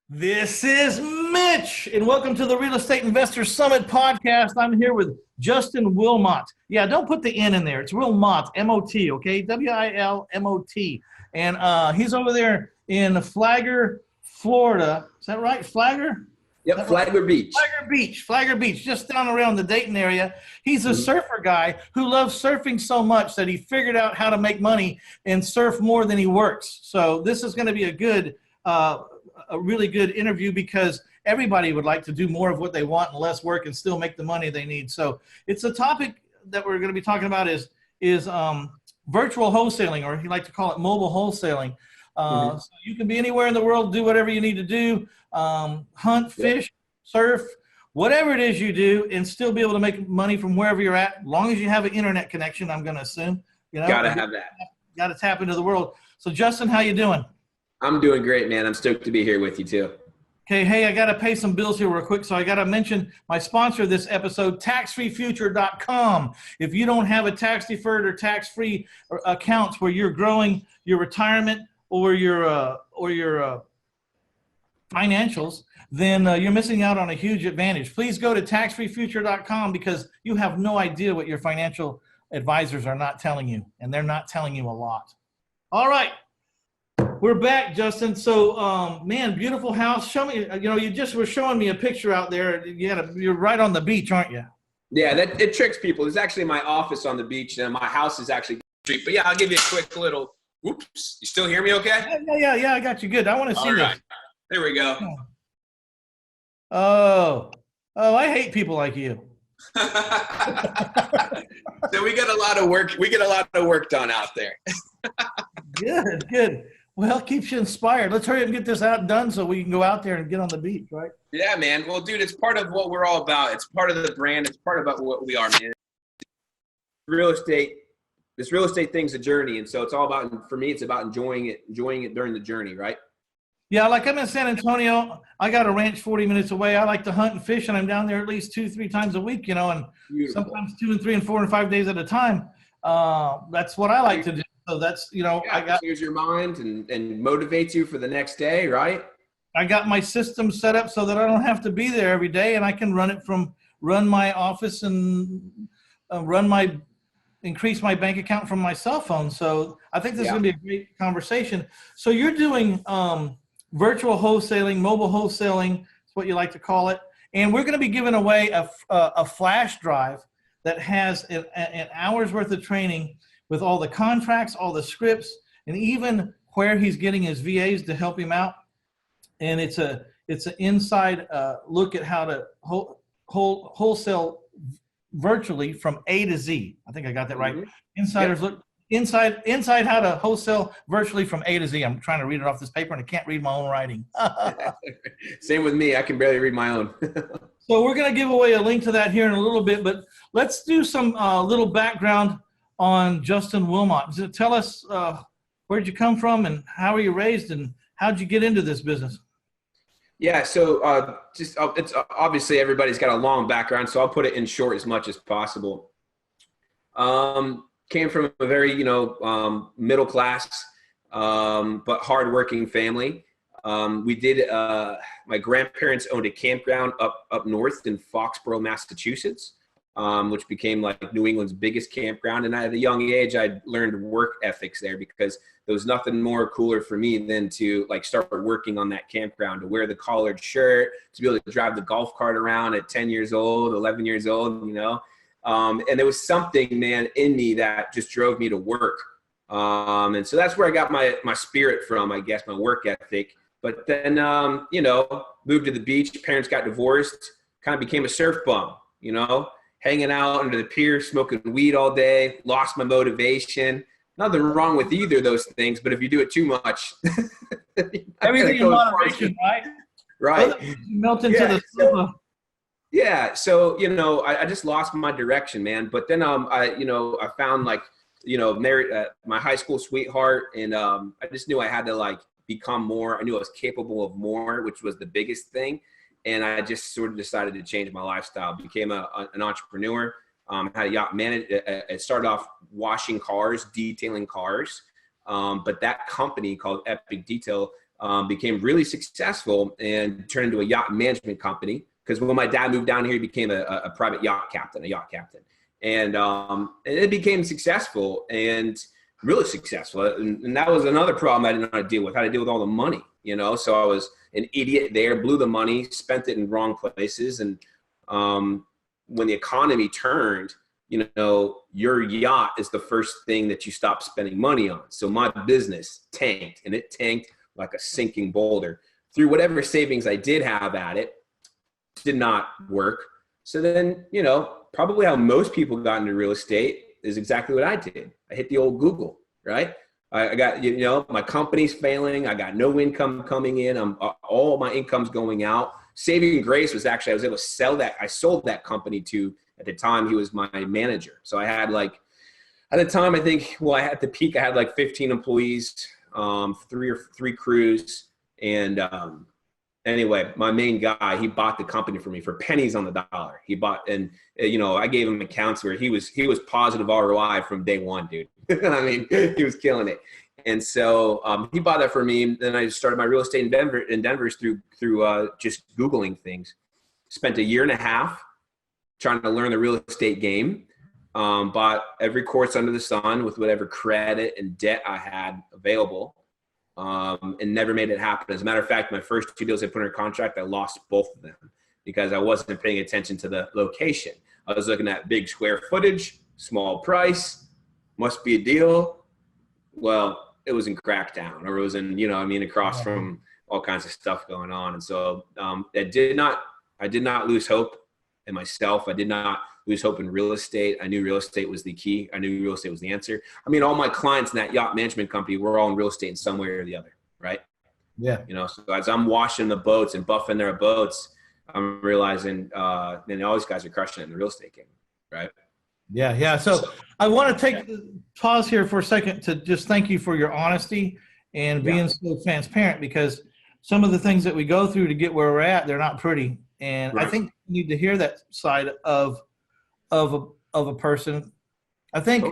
This is Mitch, and welcome to the Real Estate Investor Summit podcast. I'm here with Justin Wilmot. Yeah, don't put the N in there. It's Wilmot, M-O-T, okay? W-I-L-M-O-T. And he's over there in Flagler, Florida. Is that right? Flagler? Yep, Flagler Beach. Flagler Beach, just down around the Dayton area. He's a surfer guy who loves surfing so much that he figured out how to make money and surf more than he works. So this is going to be a really good interview because everybody would like to do more of what they want and less work and still make the money they need. So it's a topic that we're going to be talking about is virtual wholesaling, or you like to call it mobile wholesaling. So you can be anywhere in the world, do whatever you need to do, hunt, fish, surf, whatever it is you do, and still be able to make money from wherever you're at, as long as you have an internet connection, I'm going to assume. Gotta have that. Got to tap into the world. So Justin, how you doing? I'm doing great, man. I'm stoked to be here with you too. Okay, hey, I got to pay some bills here real quick, so I got to mention my sponsor of this episode, taxfreefuture.com. If you don't have a tax-deferred or tax-free accounts where you're growing your retirement or your financials, then you're missing out on a huge advantage. Please go to taxfreefuture.com because you have no idea what your financial advisors are not telling you, and they're not telling you a lot. All right. We're back, Justin. So, man, beautiful house. Show me, you just were showing me a picture out there. You're right on the beach, aren't you? Yeah, it tricks people. There's actually my office on the beach, and my house is actually street. But yeah, I'll give you a quick little, whoops. You still hear me okay? Yeah, I got you good. I want to see this. Right. There we go. Oh, I hate people like you. So we get a lot of work. We get a lot of work done out there. Good. Well, keeps you inspired. Let's hurry up and get this out and done so we can go out there and get on the beach, right? Yeah, man. Well, dude, it's part of what we're all about. It's part of the brand. It's part of what we are, man. This real estate thing's a journey, and so it's all about, for me, it's about enjoying it during the journey, right? Yeah, like I'm in San Antonio. I got a ranch 40 minutes away. I like to hunt and fish, and I'm down there at least 2-3 times a week, and Beautiful. Sometimes 2 and 3 and 4 and 5 days at a time. That's what I like to do. So that's, I clears your mind and motivates you for the next day, right? I got my system set up so that I don't have to be there every day, and I can run my office and increase my bank account from my cell phone. So I think this is going to be a great conversation. So you're doing virtual wholesaling, mobile wholesaling, is what you like to call it. And we're going to be giving away a flash drive that has an hour's worth of training with all the contracts, all the scripts, and even where he's getting his VAs to help him out. And it's an inside look at how to wholesale virtually from A to Z. I think I got that right. Insiders look inside how to wholesale virtually from A to Z. I'm trying to read it off this paper and I can't read my own writing. Same with me. I can barely read my own. So we're going to give away a link to that here in a little bit, but let's do some little background on Justin Wilmot. Tell us where'd you come from and how were you raised and how'd you get into this business? Yeah, so it's obviously everybody's got a long background, so I'll put it in short as much as possible. Came from a very, middle class, but hardworking family. My grandparents owned a campground up north in Foxborough, Massachusetts, which became like New England's biggest campground. And at a young age, I learned work ethics there because there was nothing more cooler for me than to start working on that campground, to wear the collared shirt, to be able to drive the golf cart around at 10 years old, 11 years old, and there was something, man, in me that just drove me to work. And so that's where I got my spirit from, I guess, my work ethic. But then, moved to the beach, parents got divorced, kind of became a surf bum, hanging out under the pier, smoking weed all day, lost my motivation. Nothing wrong with either of those things, but if you do it too much, everything in moderation, right? Right. Melt into the sofa. Yeah. So, I just lost my direction, man. But then, I found married my high school sweetheart, and I just knew I had to become more. I knew I was capable of more, which was the biggest thing. And I just sort of decided to change my lifestyle, became an entrepreneur. Had a yacht managed. It started off washing cars, detailing cars. But that company called Epic Detail became really successful and turned into a yacht management company. Because when my dad moved down here, he became a private yacht captain, and it became successful and really successful. And that was another problem I didn't know how to deal with, all the money, So I was an idiot there, blew the money, spent it in wrong places. And when the economy turned, your yacht is the first thing that you stop spending money on. So my business tanked, and it tanked like a sinking boulder. Through whatever savings I did have at it, did not work. So then, probably how most people got into real estate is exactly what I did. I hit the old Google, right? I got, my company's failing. I got no income coming in. All my income's going out. Saving grace was actually, I was able to sell that. I sold that company to, at the time, he was my manager. So I had at the time, I think, at the peak, I had 15 employees, three crews. And anyway, my main guy, he bought the company for me for pennies on the dollar. He bought, and I gave him accounts where he was positive ROI from day one, dude. I mean, he was killing it. And so he bought that for me. And then I started my real estate in Denver through just Googling things. Spent a year and a half trying to learn the real estate game. Bought every course under the sun with whatever credit and debt I had available. And never made it happen. As a matter of fact, my first 2 deals I put under contract, I lost both of them because I wasn't paying attention to the location. I was looking at big square footage, small price, must be a deal. Well, it was in Crackdown, or it was in, across from all kinds of stuff going on. And so I did not lose hope in myself. I did not lose hope in real estate. I knew real estate was the key. I knew real estate was the answer. I mean, all my clients in that yacht management company were all in real estate in some way or the other, right? Yeah. So as I'm washing the boats and buffing their boats, I'm realizing, man, all these guys are crushing it in the real estate game, right? Yeah, yeah. So I want to pause here for a second to just thank you for your honesty and being so transparent, because some of the things that we go through to get where we're at, they're not pretty. And right. I think you need to hear that side of a person. I think,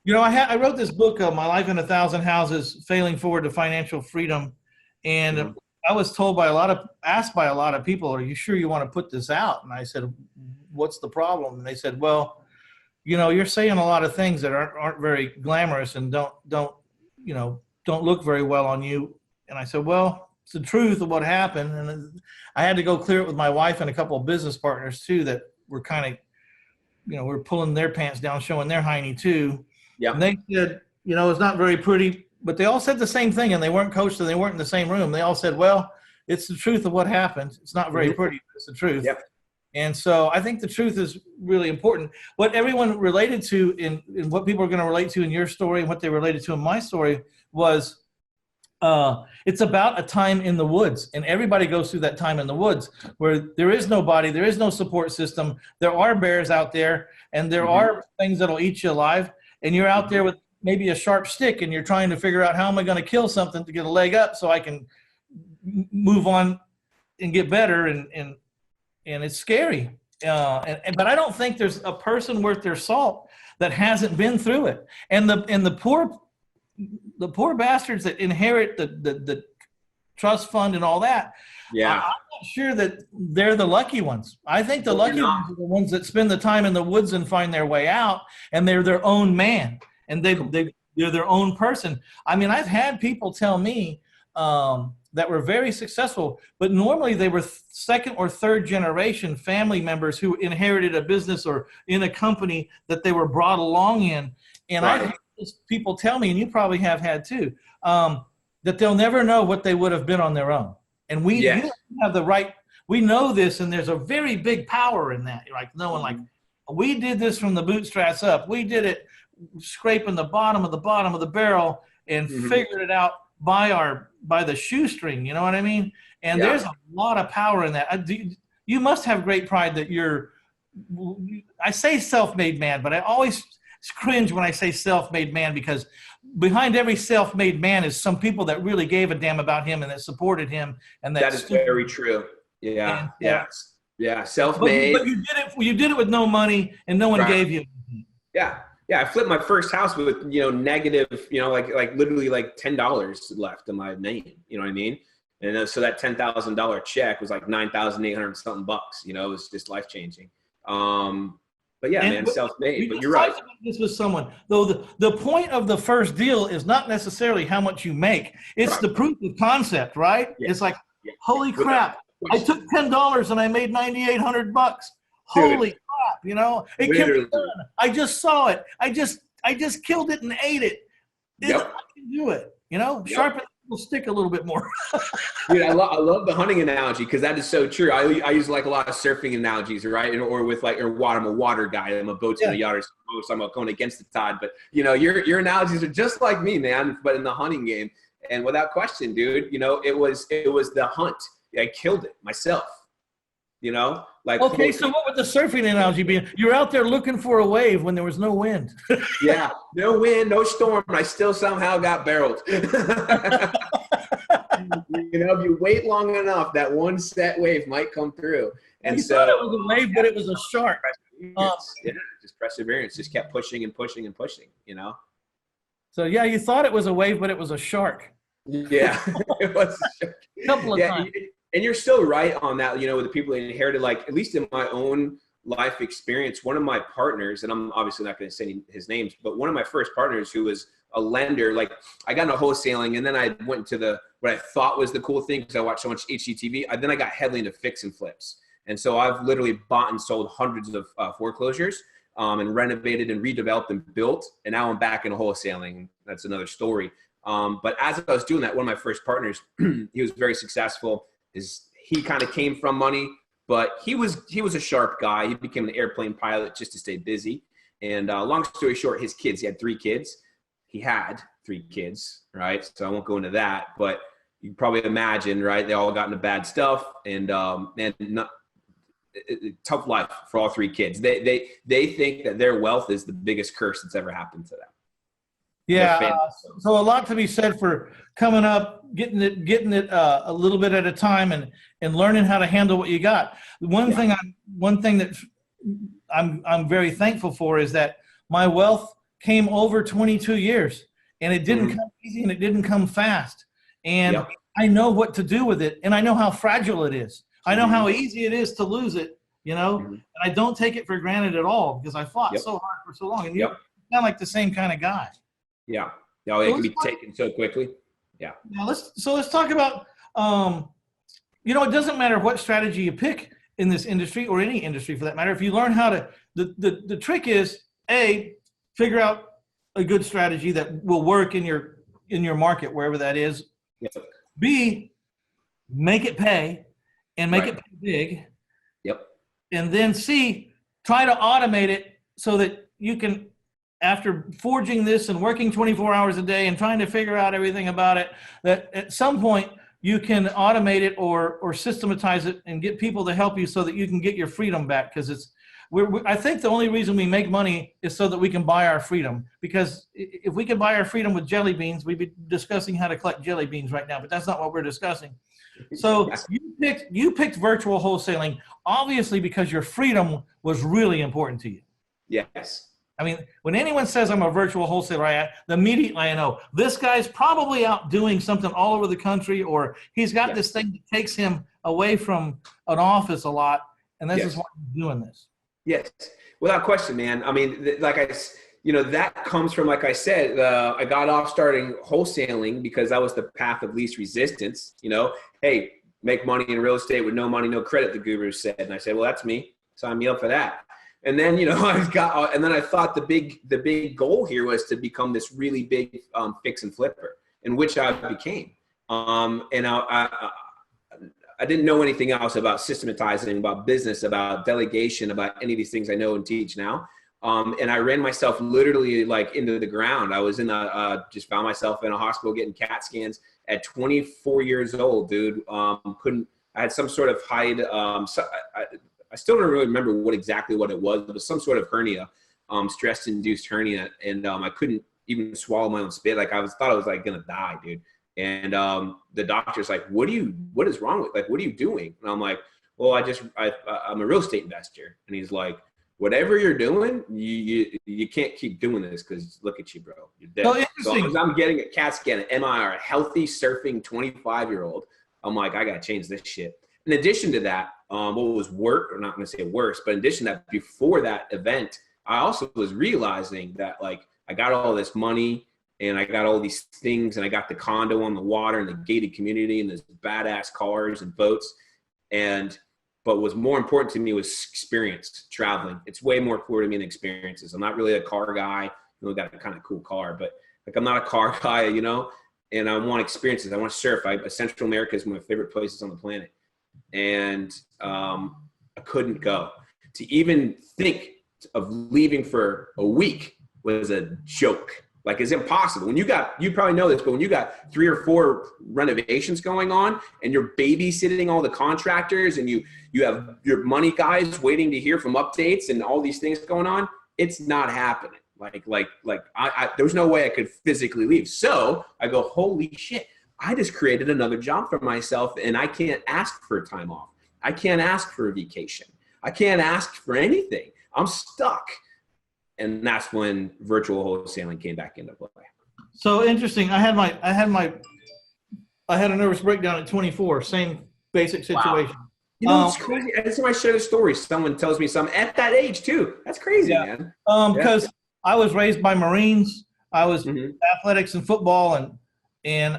I wrote this book, My Life in 1,000 Houses, Failing Forward to Financial Freedom. And I was asked by a lot of people, are you sure you want to put this out? And I said, what's the problem? And they said, well, you're saying a lot of things that aren't very glamorous and don't look very well on you. And I said, well, it's the truth of what happened. And I had to go clear it with my wife and a couple of business partners too, that were kind of, we're pulling their pants down, showing their hiney too. Yeah. And they said, it's not very pretty, but they all said the same thing, and they weren't coached and they weren't in the same room. They all said, well, it's the truth of what happened. It's not very pretty, but it's the truth. Yep. And so I think the truth is really important. What everyone related to in what people are going to relate to in your story and what they related to in my story was it's about a time in the woods. And everybody goes through that time in the woods where there is nobody, there is no support system. There are bears out there, and there are things that'll eat you alive. And you're out there with maybe a sharp stick, and you're trying to figure out, how am I going to kill something to get a leg up so I can move on and get better. And it's scary. But I don't think there's a person worth their salt that hasn't been through it. And the poor bastards that inherit the trust fund and all that. Yeah, I'm not sure that they're the lucky ones. I think the lucky ones are the ones that spend the time in the woods and find their way out, and they're their own man, and they're their own person. I mean, I've had people tell me that were very successful, but normally they were second or third generation family members who inherited a business or in a company that they were brought along in. And I've had people tell me, and you probably have had too, that they'll never know what they would have been on their own. And we have the right, we know this, and there's a very big power in that. Like knowing, like, we did this from the bootstraps up. We did it scraping the bottom of the barrel and figured it out by the shoestring, you know what I mean? And there's a lot of power in that. You must have great pride that I say self-made man, but I always cringe when I say self-made man, because behind every self-made man is some people that really gave a damn about him and that supported him. And that is very true. Yeah. Yeah. Self-made. But you did it with no money, and no one gave you. Yeah. Yeah, I flipped my first house with, negative, like literally like $10 left in my name. You know what I mean? And so that $10,000 check was like 9,800 something bucks. You know, it was just life changing. But yeah, man, self-made. But you're right. This was someone, though. The point of the first deal is not necessarily how much you make. It's the proof of concept, right? Yeah. It's like, holy crap! I took $10 and I made 9,800 bucks. Holy crap! You know, it can be done. I just saw it. I just killed it and ate it. I can do it. You know, sharpen the stick a little bit more. Dude, I love the hunting analogy because that is so true. I use like a lot of surfing analogies, right? Or with like, I'm a water guy. I'm a boatsman, a yachter, so I'm going against the tide. But you know, your analogies are just like me, man. But in the hunting game, and without question, dude, you know, it was the hunt. I killed it myself. You know, like okay. So what would the surfing analogy be? You're out there looking for a wave when there was no wind. Yeah, no wind, no storm. I still somehow got barreled. You know, if you wait long enough, that one set wave might come through. And you thought it was a wave, but it was a shark. Just perseverance. Just kept pushing and pushing and pushing. You know. So yeah, you thought it was a wave, but it was a shark. Yeah, it was a shark. A couple of times. And you're so right on that, you know, with the people that inherited, like, at least in my own life experience, one of my partners, and I'm obviously not going to say his names, but one of my first partners who was a lender, like, I got into wholesaling, and then I went into what I thought was the cool thing because I watched so much HGTV. Then I got heavily into fix and flips. And so I've literally bought and sold hundreds of foreclosures and renovated and redeveloped and built. And now I'm back in wholesaling. That's another story. But as I was doing that, one of my first partners, he was very successful. He kind of came from money, but he was a sharp guy. He became an airplane pilot just to stay busy. And long story short, his kids, he had 3 kids. He had 3 kids, right? So I won't go into that, but you can probably imagine, right? They all got into bad stuff and tough life for all 3 kids. They think that their wealth is the biggest curse that's ever happened to them. Yeah, so a lot to be said for coming up, getting it a little bit at a time, and learning how to handle what you got. One thing that I'm very thankful for is that my wealth came over 22 years, and it didn't come easy and it didn't come fast. And I know what to do with it, and I know how fragile it is. I know how easy it is to lose it, you know, and I don't take it for granted at all because I fought so hard for so long. And you're not like the same kind of guy. Yeah. No, it can be taken so quickly. Yeah. Now let's talk about, you know, it doesn't matter what strategy you pick in this industry or any industry for that matter. If you learn how to, the trick is figure out a good strategy that will work in your market, wherever that is. Yep. B, make it pay and make it pay big. Yep. And then C, try to automate it so that you can, after forging this and working 24 hours a day and trying to figure out everything about it, that at some point you can automate it or systematize it and get people to help you so that you can get your freedom back. Because I think the only reason we make money is so that we can buy our freedom. Because if we could buy our freedom with jelly beans, we'd be discussing how to collect jelly beans right now, but that's not what we're discussing. So you picked virtual wholesaling, obviously because your freedom was really important to you. Yes. I mean, when anyone says I'm a virtual wholesaler, immediately I know this guy's probably out doing something all over the country, or he's got this thing that takes him away from an office a lot, and this is why he's doing this. Yes, without question, man. I mean, that comes from, like I said, I got off starting wholesaling because that was the path of least resistance. You know, hey, make money in real estate with no money, no credit, the guru said. And I said, well, that's me. Sign me up for that. And then, you know, and then I thought the big goal here was to become this really big fix and flipper, in which I became. And I didn't know anything else about systematizing, about business, about delegation, about any of these things I know and teach now. And I ran myself literally like into the ground. I was just found myself in a hospital getting CAT scans at 24 years old, dude. I had some sort of I still don't really remember what it was. It was some sort of hernia, stress-induced hernia, and I couldn't even swallow my own spit. Like thought I was like gonna die, dude. And the doctor's like, "What is wrong with? Like, what are you doing?" And I'm like, "Well, I'm a real estate investor." And he's like, "Whatever you're doing, you can't keep doing this because look at you, bro. You're dead." So I'm getting a CAT scan, an MRI, a healthy surfing 25-year-old. I'm like, I got to change this shit. In addition to that, what was work, or not going to say worse, but in addition to that, before that event, I also was realizing that like I got all this money and I got all these things and I got the condo on the water and the gated community and this badass cars and boats. But what's more important to me was experience, traveling. It's way more important to me than experiences. I'm not really a car guy. I got a kind of cool car, but like I'm not a car guy, and I want experiences. I want to surf. Central America is one of my favorite places on the planet. And I couldn't go. To even think of leaving for a week was a joke. Like, it's impossible. You probably know this, but when you got 3 or 4 renovations going on and you're babysitting all the contractors and you have your money guys waiting to hear from updates and all these things going on, it's not happening. There's no way I could physically leave. So I go, holy shit, I just created another job for myself and I can't ask for time off. I can't ask for a vacation. I can't ask for anything. I'm stuck. And that's when virtual wholesaling came back into play. So interesting. I had a nervous breakdown at 24. Same basic situation. Wow. It's crazy. Every time I share the story, someone tells me something at that age too. That's crazy, man. Because I was raised by Marines. I was athletics and football, and